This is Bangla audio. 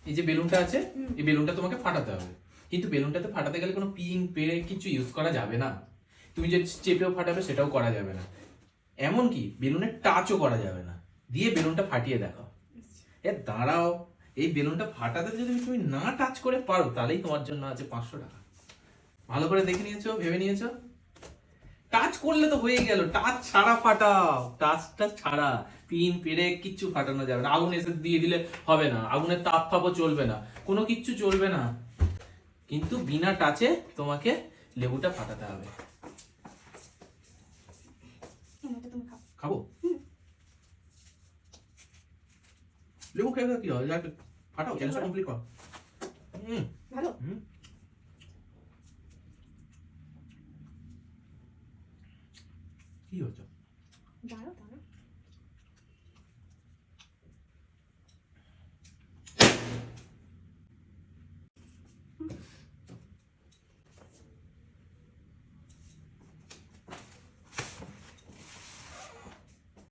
এই যে বেলুনটা আছে, এই বেলুনটা তোমাকে ফাটাতে হবে, কিন্তু বেলুনটাতে ফাটাতে গেলে কোনো পিন পেড়ে কিছু ইউজ করা যাবে না। তুমি যে চেপেও ফাটাবে সেটাও করা যাবে না, এমনকি বেলুনের টাচও করা যাবে না। দিয়ে বেলুনটা ফাটিয়ে দেখাও। এ দাঁড়াও, এই বেলুনটা ফাটাতে যদি তুমি না টাচ করে পারো তাহলেই তোমার জন্য আছে 500 টাকা। ভালো করে দেখে নিয়েছো, ভেবে নিয়েছো? টাচ করলে তো হয়ে গেল, টাচ ছাড়া ফাটাও, টাচটা ছাড়া পিন পেরে কিচ্ছু ফাটানো যাবে না। আগুন এসে দিয়ে দিলে হবে না, আগুনের তাপ ফাপও চলবে না, কোনো কিচ্ছু চলবে না, কিন্তু বিনা টাচে তোমাকে লেবুটা ফাটাতে হবে। খাবো? লেবু খেয়ে কি হয়, ফাটাও, চ্যালেঞ্জটা কমপ্লিট কর। ভালো। কি হচ্ছে? দাঁড়াও